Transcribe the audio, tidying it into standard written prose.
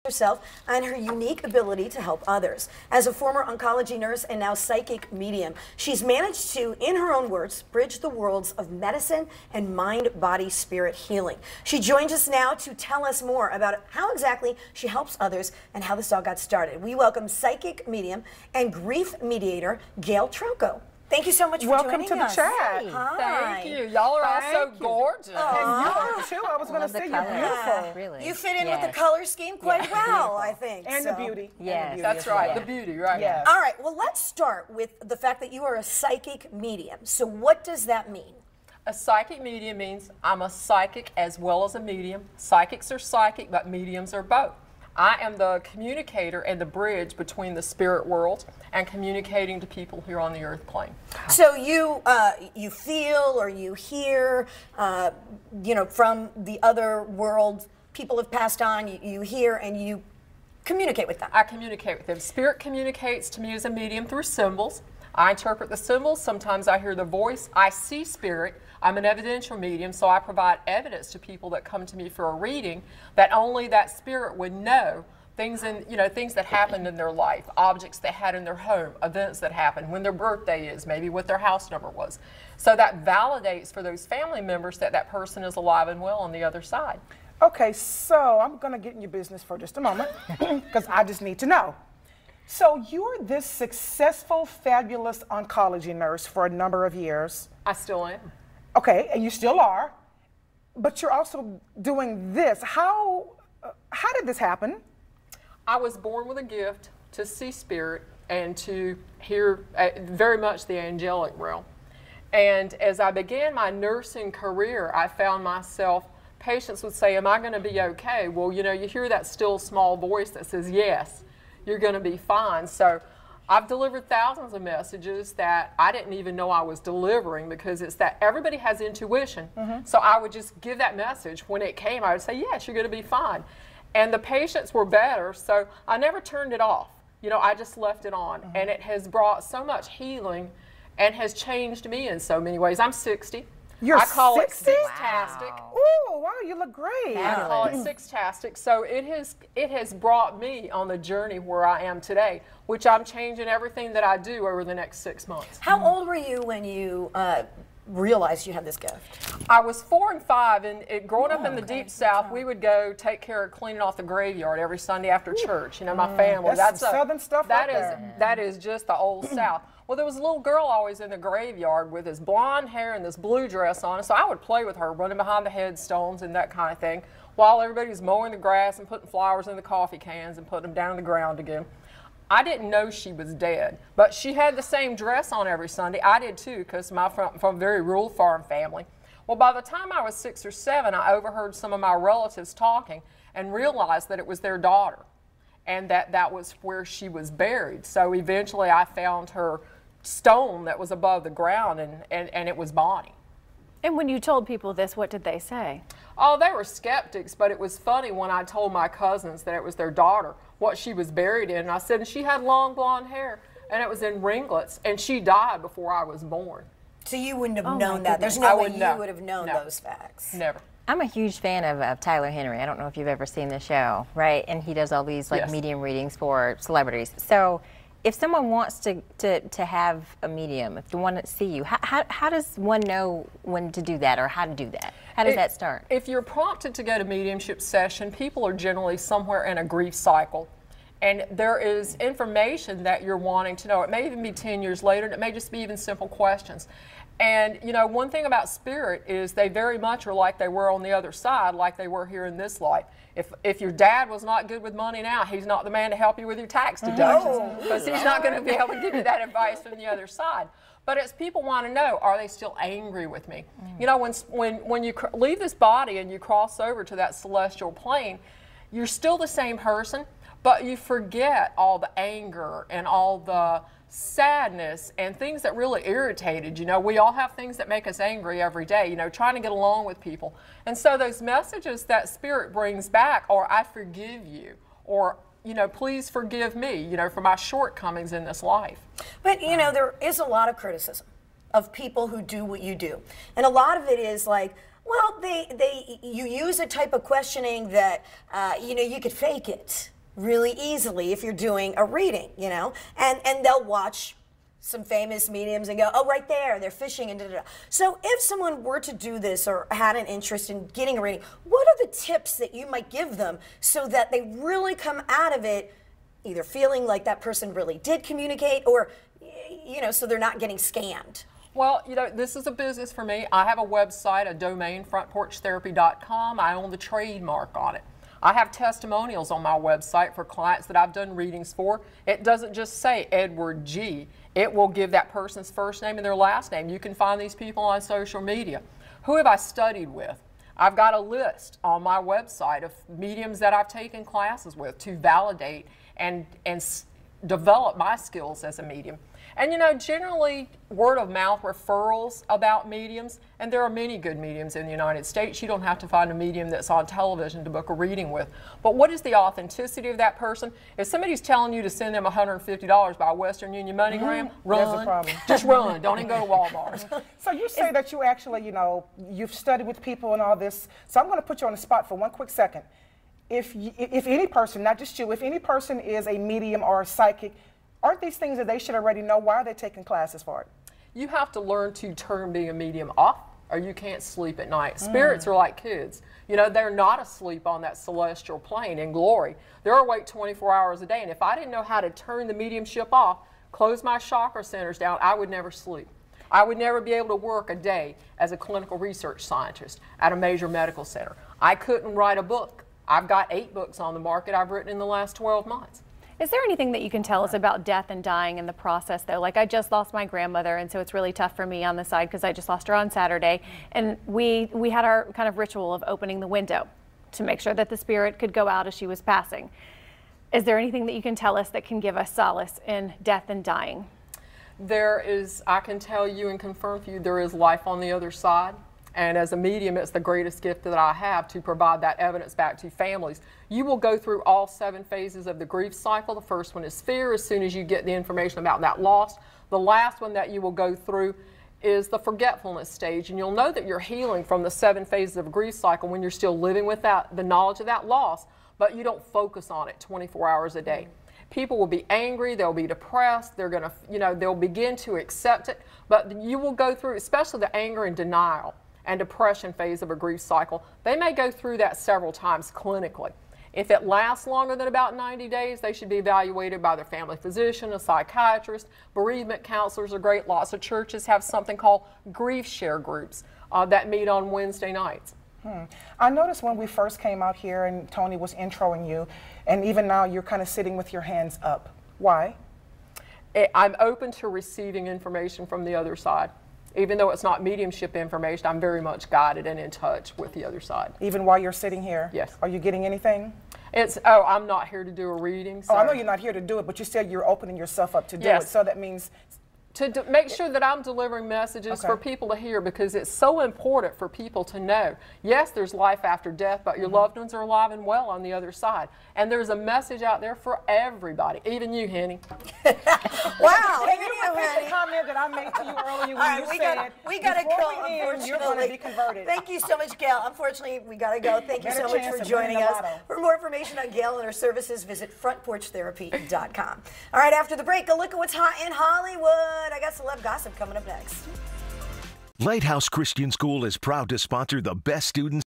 herself and her unique ability to help others. As a former oncology nurse and now psychic medium, she's managed to, in her own words, bridge the worlds of medicine and mind, body, spirit healing. She joins us now to tell us more about how exactly she helps others and how this all got started. We welcome psychic medium and grief mediator Gail Trauco. Thank you so much for joining us. Welcome to the chat. Hi. Thank you. Y'all are all so gorgeous. And you are too. I was going to say you're beautiful. Really. You fit in with the color scheme quite well, I think. And the beauty. Yes. That's right, the beauty, right? Yes. All right, well, let's start with the fact that you are a psychic medium. So what does that mean? A psychic medium means I'm a psychic as well as a medium. Psychics are psychic, but mediums are both. I am the communicator and the bridge between the spirit world and communicating to people here on the earth plane. So you you feel or you hear, you know, from the other world, people have passed on, you hear and you communicate with them. I communicate with them. Spirit communicates to me as a medium through symbols. I interpret the symbols. Sometimes I hear the voice. I see spirit. I'm an evidential medium, so I provide evidence to people that come to me for a reading that only that spirit would know things things that happened in their life, objects they had in their home, events that happened, when their birthday is, maybe what their house number was. So that validates for those family members that that person is alive and well on the other side. Okay, so I'm going to get in your business for just a moment because I just need to know. So you're this successful, fabulous oncology nurse for a number of years. I still am. Okay, and you still are, but you're also doing this. How did this happen? I was born with a gift to see spirit and to hear very much the angelic realm. And as I began my nursing career, I found myself, patients would say, am I going to be okay? Well, you know, you hear that still small voice that says, yes, you're going to be fine. So I've delivered thousands of messages that I didn't even know I was delivering, because it's that everybody has intuition. So I would just give that message. When it came, I would say, yes, you're going to be fine. And the patients were better, so I never turned it off. You know, I just left it on. And it has brought so much healing and has changed me in so many ways. I'm 60. You're I call 60? it sixtastic. Wow. Oh, wow, you look great. I call it sixtastic. So it has brought me on the journey where I am today, which I'm changing everything that I do over the next 6 months. How old were you when you realized you had this gift? I was 4 and 5, and growing up in the deep South, we would go take care of cleaning off the graveyard every Sunday after church. You know, my family. That's some Southern stuff right there. That is just the old South. Well, there was a little girl always in the graveyard with this blonde hair and this blue dress on, so I would play with her, running behind the headstones and that kind of thing, while everybody was mowing the grass and putting flowers in the coffee cans and putting them down in the ground again. I didn't know she was dead, but she had the same dress on every Sunday. I did too, because from a very rural farm family. Well, by the time I was 6 or 7, I overheard some of my relatives talking and realized that it was their daughter, and that was where she was buried. So eventually I found her stone that was above the ground, and it was Bonnie. And when you told people this, what did they say? Oh, they were skeptics, but it was funny when I told my cousins that it was their daughter, what she was buried in. And I said, she had long blonde hair, and it was in ringlets, and she died before I was born. So you wouldn't have known that. There's no way you would have known those facts. Never. I'm a huge fan of Tyler Henry. I don't know if you've ever seen the show, right? And he does all these like Yes. medium readings for celebrities. So if someone wants to have a medium, if they want to see you, how does one know when to do that, or how to do that? How does that start? If you're prompted to go to mediumship session, people are generally somewhere in a grief cycle. And there is information that you're wanting to know. It may even be 10 years later, and it may just be even simple questions. And you know, one thing about spirit is they very much are like they were on the other side, like they were here in this life. If your dad was not good with money now, he's not the man to help you with your tax deductions, because he's not going to be able to give you that advice from the other side. But it's people want to know, are they still angry with me? You know, when you leave this body and you cross over to that celestial plane, you're still the same person, but you forget all the anger and all the sadness and things that really irritated. You know, we all have things that make us angry every day, you know, trying to get along with people. And so those messages that spirit brings back are, I forgive you, or, you know, please forgive me, you know, for my shortcomings in this life. But, you know, there is a lot of criticism of people who do what you do. And a lot of it is like, well, you use a type of questioning that, you know, you could fake it. really easily if you're doing a reading, you know, and they'll watch some famous mediums and go, oh, right there, they're fishing and da-da-da. So if someone were to do this or had an interest in getting a reading, what are the tips that you might give them so that they really come out of it either feeling like that person really did communicate or, you know, so they're not getting scammed? Well, you know, this is a business for me. I have a website, a domain, frontporchtherapy.com. I own the trademark on it. I have testimonials on my website for clients that I've done readings for. It doesn't just say Edward G. It will give that person's first name and their last name. You can find these people on social media. Who have I studied with? I've got a list on my website of mediums that I've taken classes with to validate and develop my skills as a medium. And you know, generally word of mouth referrals about mediums, and there are many good mediums in the United States. You don't have to find a medium that's on television to book a reading with. But what is the authenticity of that person? If somebody's telling you to send them $150 by Western Union MoneyGram, run. There's a problem. Just run. Don't even go to Walmart. So you say that you actually, you know, you've studied with people and all this. So I'm going to put you on the spot for one quick second. If any person, not just you, if any person is a medium or a psychic, aren't these things that they should already know? Why are they taking classes for it? You have to learn to turn being a medium off, or you can't sleep at night. Spirits are like kids. You know, they're not asleep on that celestial plane in glory. They're awake 24 hours a day, and if I didn't know how to turn the mediumship off, close my chakra centers down, I would never sleep. I would never be able to work a day as a clinical research scientist at a major medical center. I couldn't write a book. I've got 8 books on the market I've written in the last 12 months. Is there anything that you can tell us about death and dying in the process, though? Like, I just lost my grandmother, and so it's really tough for me on the side because I just lost her on Saturday. And we had our kind of ritual of opening the window to make sure that the spirit could go out as she was passing. Is there anything that you can tell us that can give us solace in death and dying? There is, I can tell you and confirm for you, there is life on the other side. And as a medium, it's the greatest gift that I have to provide that evidence back to families. You will go through all 7 phases of the grief cycle. The first one is fear as soon as you get the information about that loss. The last one that you will go through is the forgetfulness stage. And you'll know that you're healing from the 7 phases of a grief cycle when you're still living with the knowledge of that loss, but you don't focus on it 24 hours a day. People will be angry, they'll be depressed, they're going to, you know, they'll begin to accept it, but you will go through, especially the anger and denial and depression phase of a grief cycle. They may go through that several times clinically. If it lasts longer than about 90 days, they should be evaluated by their family physician, a psychiatrist. Bereavement counselors are great. Lots of churches have something called grief share groups that meet on Wednesday nights. I noticed when we first came out here and Tony was introing you, and even now you're kind of sitting with your hands up. Why? I'm open to receiving information from the other side. Even though it's not mediumship information, I'm very much guided and in touch with the other side. Even while you're sitting here? Yes. Are you getting anything? Oh, I'm not here to do a reading. So. Oh, I know you're not here to do it, but you said you're opening yourself up to do it. So that means to make sure that I'm delivering messages for people to hear, because it's so important for people to know, yes, there's life after death, but your loved ones are alive and well on the other side. And there's a message out there for everybody, even you, Henny. Wow. Can you repeat the comment that I made to you earlier when you said, we gotta go, unfortunately. You're going to be converted. Thank you so much, Gail. Unfortunately, we got to go. Thank you so much for joining us. For more information on Gail and her services, visit frontporchtherapy.com. All right, after the break, a look at what's hot in Hollywood. I got celeb gossip coming up next. Lighthouse Christian School is proud to sponsor the best students